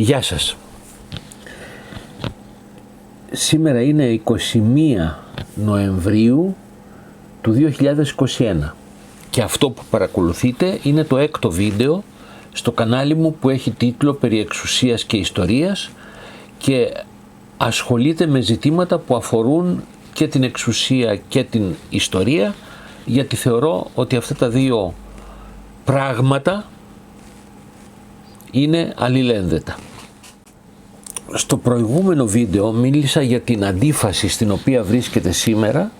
Γεια σας. Σήμερα είναι 21 Νοεμβρίου του 2021 και αυτό που παρακολουθείτε είναι το έκτο βίντεο στο κανάλι μου που έχει τίτλο «Περί εξουσίας και ιστορίας» και ασχολείται με ζητήματα που αφορούν και την εξουσία και την ιστορία, γιατί θεωρώ ότι αυτά τα δύο πράγματα είναι αλληλένδετα. Στο προηγούμενο βίντεο μίλησα για την αντίφαση στην οποία βρίσκεται σήμερα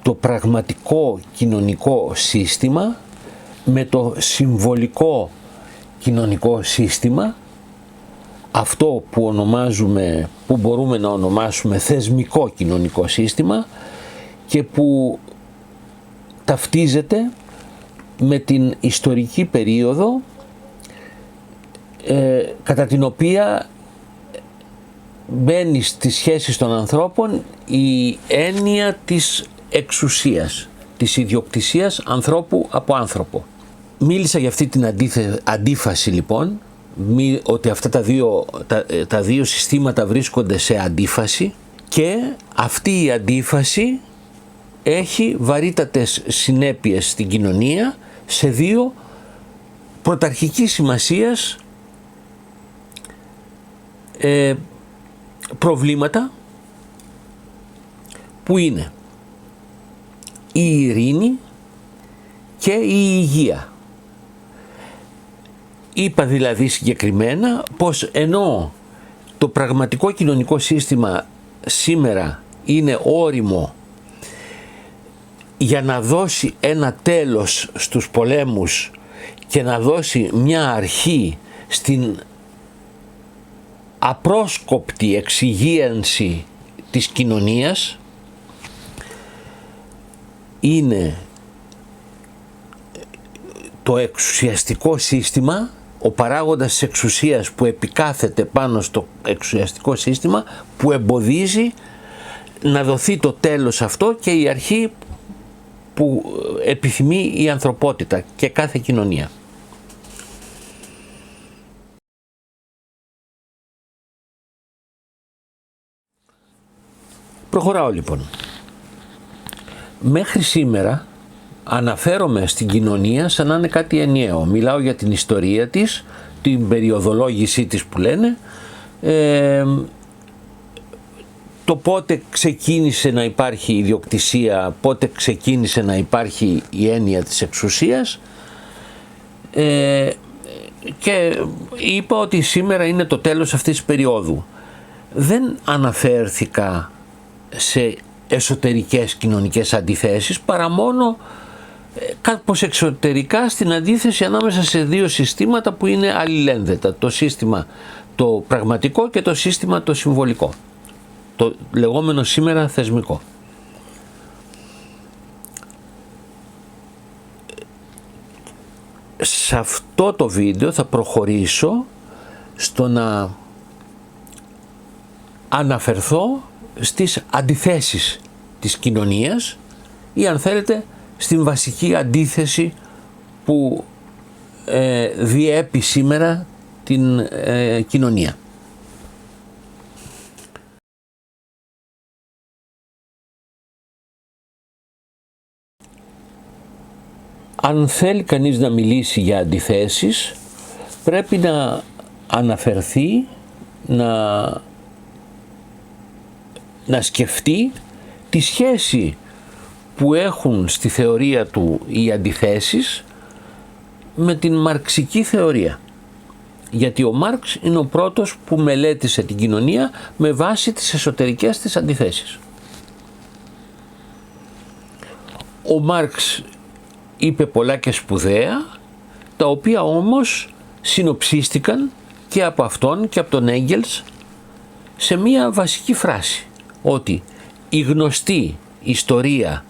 το πραγματικό κοινωνικό σύστημα με το συμβολικό κοινωνικό σύστημα, αυτό που μπορούμε να ονομάσουμε θεσμικό κοινωνικό σύστημα και που ταυτίζεται με την ιστορική περίοδο κατά την οποία μπαίνει στις σχέσεις των ανθρώπων η έννοια της εξουσίας, της ιδιοκτησίας ανθρώπου από άνθρωπο. Μίλησα για αυτή την αντίφαση λοιπόν, ότι αυτά τα δύο συστήματα βρίσκονται σε αντίφαση και αυτή η αντίφαση έχει βαρύτατες συνέπειες στην κοινωνία σε δύο πρωταρχικής σημασίας προβλήματα που είναι η ειρήνη και η υγεία. Είπα δηλαδή συγκεκριμένα πως ενώ το πραγματικό κοινωνικό σύστημα σήμερα είναι όριμο για να δώσει ένα τέλος στους πολέμους και να δώσει μια αρχή στην απρόσκοπτη εξυγίανση της κοινωνίας, είναι το εξουσιαστικό σύστημα, ο παράγοντας της εξουσίας που επικάθεται πάνω στο εξουσιαστικό σύστημα, που εμποδίζει να δοθεί το τέλος αυτό και η αρχή που επιθυμεί η ανθρωπότητα και κάθε κοινωνία. Προχωράω λοιπόν. Μέχρι σήμερα αναφέρομαι στην κοινωνία σαν να είναι κάτι ενιαίο. Μιλάω για την ιστορία της, την περιοδολόγησή της που λένε, το πότε ξεκίνησε να υπάρχει ιδιοκτησία, πότε ξεκίνησε να υπάρχει η έννοια της εξουσίας, και είπα ότι σήμερα είναι το τέλος αυτής της περίοδου. Δεν αναφέρθηκα σε εσωτερικές κοινωνικές αντιθέσεις, παρά μόνο κάπως εξωτερικά στην αντίθεση ανάμεσα σε δύο συστήματα που είναι αλληλένδετα, το σύστημα το πραγματικό και το σύστημα το συμβολικό, το λεγόμενο σήμερα θεσμικό. Σε αυτό το βίντεο θα προχωρήσω στο να αναφερθώ στις αντιθέσεις της κοινωνίας ή, αν θέλετε, στην βασική αντίθεση που διέπει σήμερα την κοινωνία. Αν θέλει κανείς να μιλήσει για αντιθέσεις, πρέπει να αναφερθεί, να σκεφτεί τη σχέση που έχουν στη θεωρία του οι αντιθέσεις με την μαρξική θεωρία. Γιατί ο Μάρξ είναι ο πρώτος που μελέτησε την κοινωνία με βάση τις εσωτερικές της αντιθέσεις. Ο Μάρξ είπε πολλά και σπουδαία, τα οποία όμως συνοψίστηκαν και από αυτόν και από τον Έγγελς σε μία βασική φράση, ότι η γνωστή ιστορία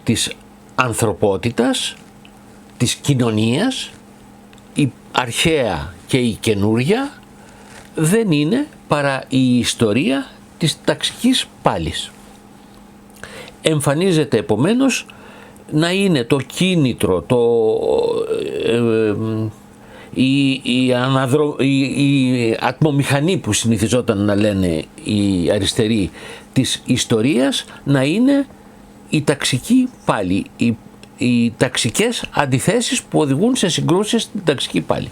της ανθρωπότητας, της κοινωνίας, η αρχαία και η καινούρια, δεν είναι παρά η ιστορία της ταξικής πάλης. Εμφανίζεται επομένως να είναι το κίνητρο, η ατμομηχανή που συνηθιζόταν να λένε οι αριστεροί της ιστορίας να είναι η ταξική πάλι, οι ταξικές αντιθέσεις που οδηγούν σε συγκρούσεις στην ταξική πάλι.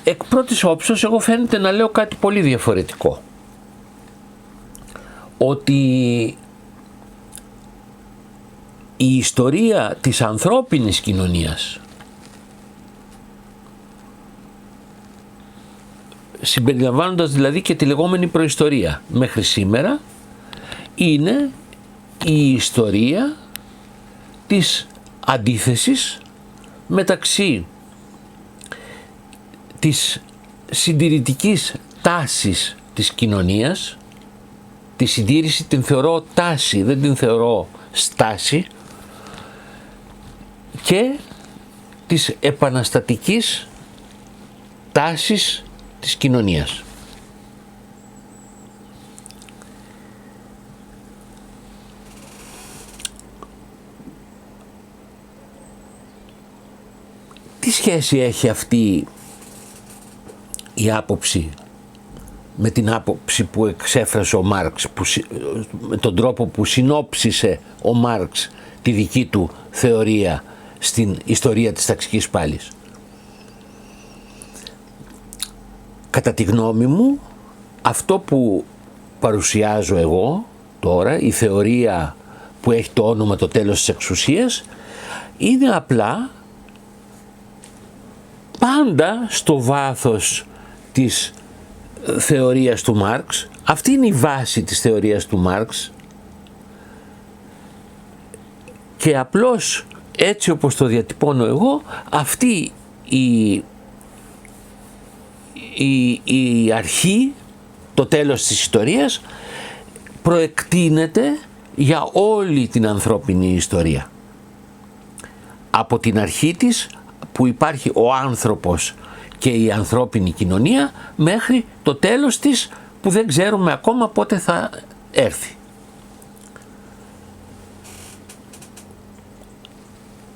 Εκ πρώτης όψεως εγώ φαίνεται να λέω κάτι πολύ διαφορετικό, ότι η ιστορία της ανθρώπινης κοινωνίας, συμπεριλαμβάνοντας δηλαδή και τη λεγόμενη προϊστορία μέχρι σήμερα, είναι η ιστορία της αντίθεσης μεταξύ της συντηρητικής τάσης της κοινωνίας. Τη συντήρηση την θεωρώ τάση, δεν την θεωρώ στάση, και της επαναστατικής τάσης της κοινωνίας. Τι σχέση έχει αυτή η άποψη με την άποψη που εξέφρασε ο Μάρξ, με τον τρόπο που συνόψισε ο Μάρξ τη δική του θεωρία στην ιστορία της ταξικής πάλης? Κατά τη γνώμη μου, αυτό που παρουσιάζω εγώ τώρα, η θεωρία που έχει το όνομα το τέλος της εξουσίας, είναι απλά πάντα στο βάθος της θεωρίας του Μάρξ. Αυτή είναι η βάση της θεωρίας του Μάρξ, και απλώς έτσι όπως το διατυπώνω εγώ, αυτή η αρχή, το τέλος της ιστορίας, προεκτείνεται για όλη την ανθρώπινη ιστορία. Από την αρχή της που υπάρχει ο άνθρωπος και η ανθρώπινη κοινωνία, μέχρι το τέλος της που δεν ξέρουμε ακόμα πότε θα έρθει.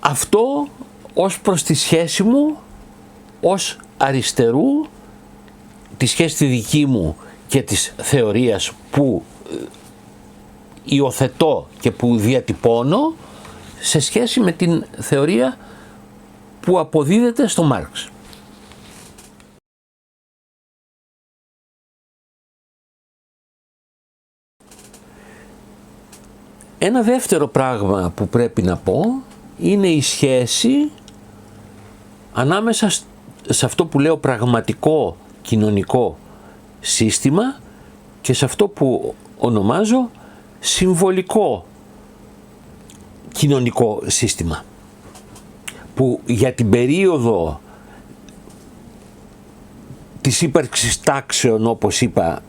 Αυτό ως προς τη σχέση μου ως αριστερού, τη σχέση τη δική μου και της θεωρίας που υιοθετώ και που διατυπώνω σε σχέση με την θεωρία που αποδίδεται στο Μάρξ. Ένα δεύτερο πράγμα που πρέπει να πω είναι η σχέση ανάμεσα σε αυτό που λέω πραγματικό κοινωνικό σύστημα και σε αυτό που ονομάζω συμβολικό κοινωνικό σύστημα, που για την περίοδο της ύπαρξης τάξεων, όπως είπα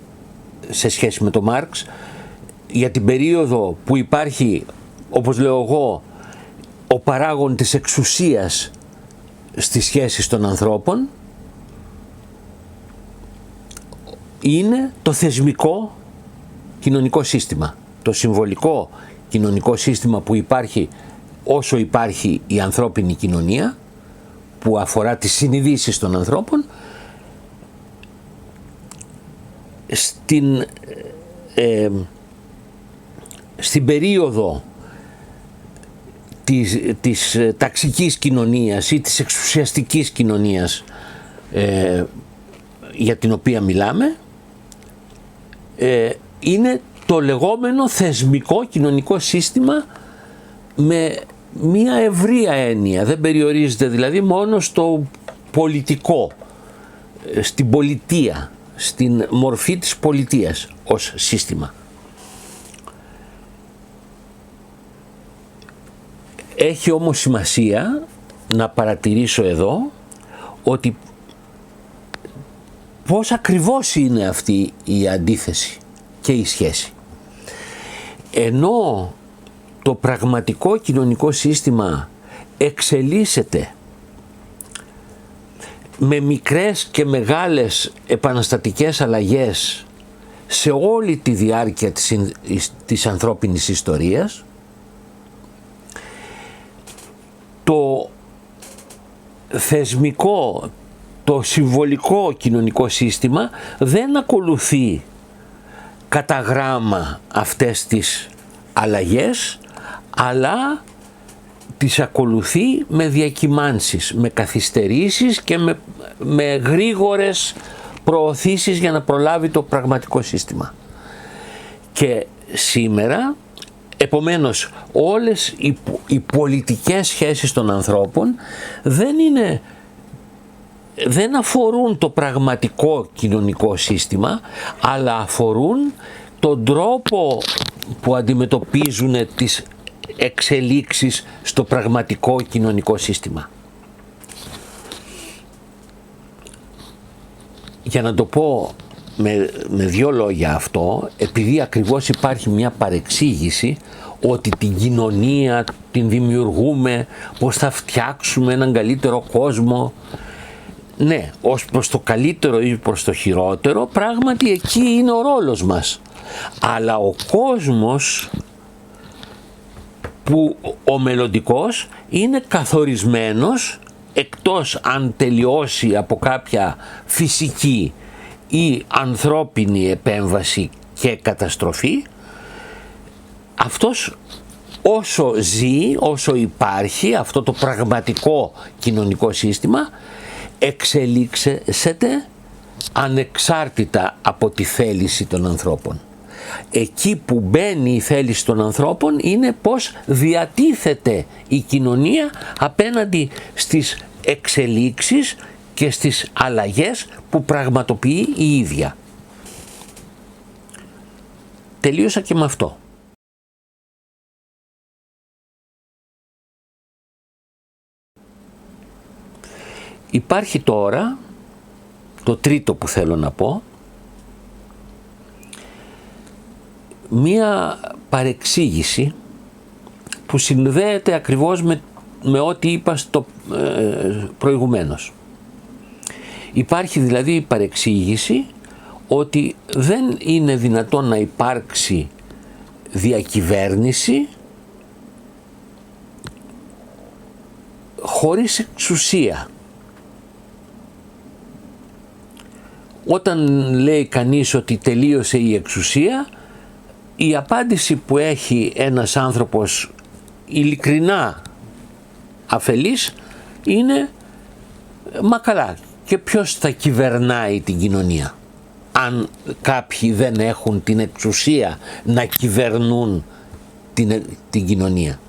σε σχέση με τον Μάρξ, για την περίοδο που υπάρχει, όπως λέω εγώ, ο παράγων της εξουσίας στις σχέσεις των ανθρώπων, είναι το θεσμικό κοινωνικό σύστημα. Το συμβολικό κοινωνικό σύστημα που υπάρχει όσο υπάρχει η ανθρώπινη κοινωνία, που αφορά τις συνειδήσεις των ανθρώπων, στην περίοδο της ταξικής κοινωνίας ή της εξουσιαστικής κοινωνίας για την οποία μιλάμε, είναι το λεγόμενο θεσμικό κοινωνικό σύστημα με μία ευρεία έννοια. Δεν περιορίζεται δηλαδή μόνο στο πολιτικό, στην πολιτεία, στην μορφή της πολιτείας ως σύστημα. Έχει όμως σημασία να παρατηρήσω εδώ ότι πώς ακριβώς είναι αυτή η αντίθεση και η σχέση. Ενώ το πραγματικό κοινωνικό σύστημα εξελίσσεται με μικρές και μεγάλες επαναστατικές αλλαγές σε όλη τη διάρκεια της ανθρώπινης ιστορίας, το θεσμικό, το συμβολικό κοινωνικό σύστημα δεν ακολουθεί κατά γράμμα αυτές τις αλλαγές, αλλά τις ακολουθεί με διακυμάνσεις, με καθυστερήσεις και με γρήγορες προωθήσεις για να προλάβει το πραγματικό σύστημα. Και σήμερα, επομένως, όλες οι πολιτικές σχέσεις των ανθρώπων δεν αφορούν το πραγματικό κοινωνικό σύστημα, αλλά αφορούν τον τρόπο που αντιμετωπίζουν τις εξελίξεις στο πραγματικό κοινωνικό σύστημα. Για να το πω με δύο λόγια αυτό, επειδή ακριβώς υπάρχει μια παρεξήγηση ότι την κοινωνία την δημιουργούμε, πως θα φτιάξουμε έναν καλύτερο κόσμο. Ναι, ως προς το καλύτερο ή προς το χειρότερο, πράγματι εκεί είναι ο ρόλος μας. Αλλά ο κόσμος ο μελλοντικός είναι καθορισμένος, εκτός αν τελειώσει από κάποια φυσική ή ανθρώπινη επέμβαση και καταστροφή, αυτός όσο ζει, όσο υπάρχει αυτό το πραγματικό κοινωνικό σύστημα, εξελίξεται ανεξάρτητα από τη θέληση των ανθρώπων. Εκεί που μπαίνει η θέληση των ανθρώπων είναι πώς διατίθεται η κοινωνία απέναντι στις εξελίξεις και στις αλλαγές που πραγματοποιεί η ίδια. Τελείωσα και με αυτό. Υπάρχει τώρα το τρίτο που θέλω να πω, μία παρεξήγηση που συνδέεται ακριβώς με ό,τι είπα προηγουμένως. Υπάρχει δηλαδή η παρεξήγηση ότι δεν είναι δυνατόν να υπάρξει διακυβέρνηση χωρίς εξουσία. Όταν λέει κανείς ότι τελείωσε η εξουσία, η απάντηση που έχει ένας άνθρωπος ειλικρινά αφελής είναι «Μα καλά, και ποιος θα κυβερνάει την κοινωνία, αν κάποιοι δεν έχουν την εξουσία να κυβερνούν την κοινωνία».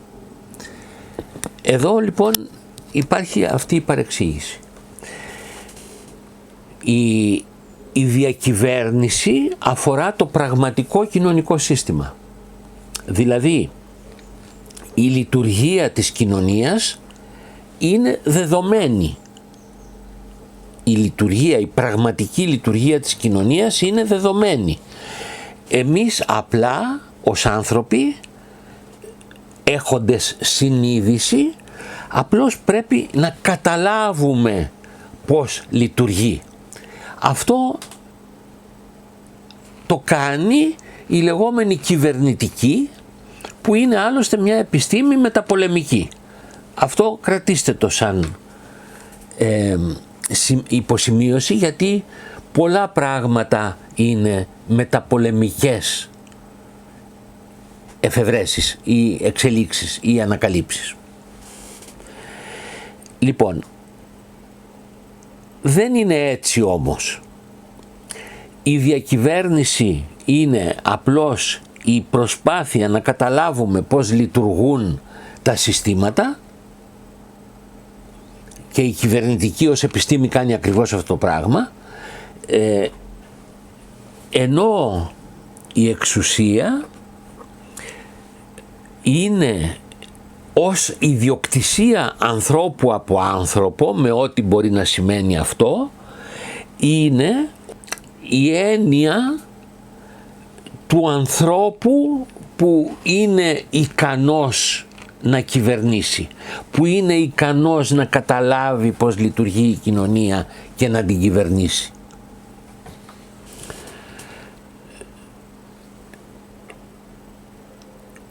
Εδώ λοιπόν υπάρχει αυτή η παρεξήγηση. Η διακυβέρνηση αφορά το πραγματικό κοινωνικό σύστημα. Δηλαδή, η λειτουργία της κοινωνίας είναι δεδομένη. Η πραγματική λειτουργία της κοινωνίας είναι δεδομένη. Εμείς απλά ως άνθρωποι, έχοντες συνείδηση, απλώς πρέπει να καταλάβουμε πώς λειτουργεί. Αυτό το κάνει η λεγόμενη κυβερνητική, που είναι άλλωστε μια επιστήμη μεταπολεμική. Αυτό κρατήστε το σαν υποσημείωση, γιατί πολλά πράγματα είναι μεταπολεμικές εφευρέσεις ή εξελίξεις ή ανακαλύψεις. Λοιπόν, δεν είναι έτσι όμως. Η διακυβέρνηση είναι απλώς η προσπάθεια να καταλάβουμε πώς λειτουργούν τα συστήματα, και η κυβερνητική ως επιστήμη κάνει ακριβώς αυτό το πράγμα, ενώ η εξουσία είναι ως ιδιοκτησία ανθρώπου από άνθρωπο, με ό,τι μπορεί να σημαίνει αυτό, είναι η έννοια του ανθρώπου που είναι ικανός να κυβερνήσει, που είναι ικανός να καταλάβει πώς λειτουργεί η κοινωνία και να την κυβερνήσει.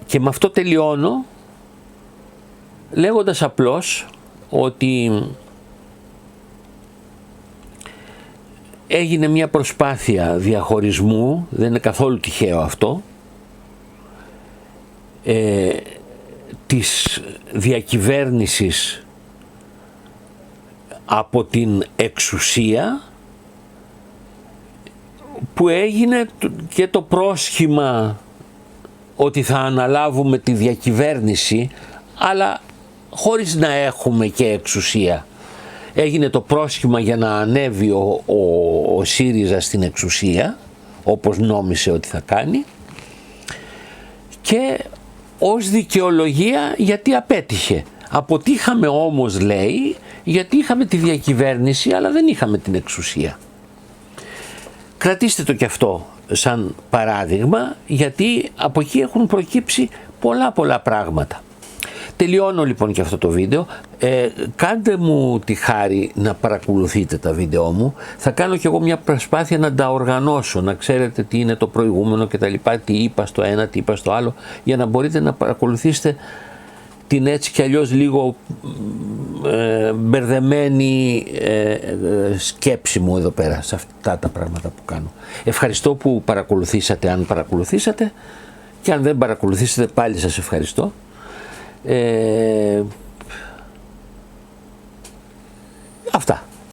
Και με αυτό τελειώνω, λέγοντας απλώς ότι έγινε μια προσπάθεια διαχωρισμού, δεν είναι καθόλου τυχαίο αυτό, της διακυβέρνησης από την εξουσία, που έγινε και το πρόσχημα ότι θα αναλάβουμε τη διακυβέρνηση, αλλά χωρίς να έχουμε και εξουσία. Έγινε το πρόσχημα για να ανέβει ο ΣΥΡΙΖΑ στην εξουσία, όπως νόμισε ότι θα κάνει, και ως δικαιολογία γιατί απέτυχε. Αποτύχαμε όμως, λέει, γιατί είχαμε τη διακυβέρνηση αλλά δεν είχαμε την εξουσία. Κρατήστε το και αυτό σαν παράδειγμα, γιατί από εκεί έχουν προκύψει πολλά πράγματα. Τελειώνω λοιπόν και αυτό το βίντεο. Κάντε μου τη χάρη να παρακολουθείτε τα βίντεό μου. Θα κάνω και εγώ μια προσπάθεια να τα οργανώσω, να ξέρετε τι είναι το προηγούμενο και τα λοιπά, τι είπα στο ένα, τι είπα στο άλλο, για να μπορείτε να παρακολουθήσετε την έτσι κι αλλιώς λίγο μπερδεμένη σκέψη μου εδώ πέρα σε αυτά τα πράγματα που κάνω. Ευχαριστώ που παρακολουθήσατε, αν παρακολουθήσατε, και αν δεν παρακολουθήσατε πάλι σας ευχαριστώ. Αυτά.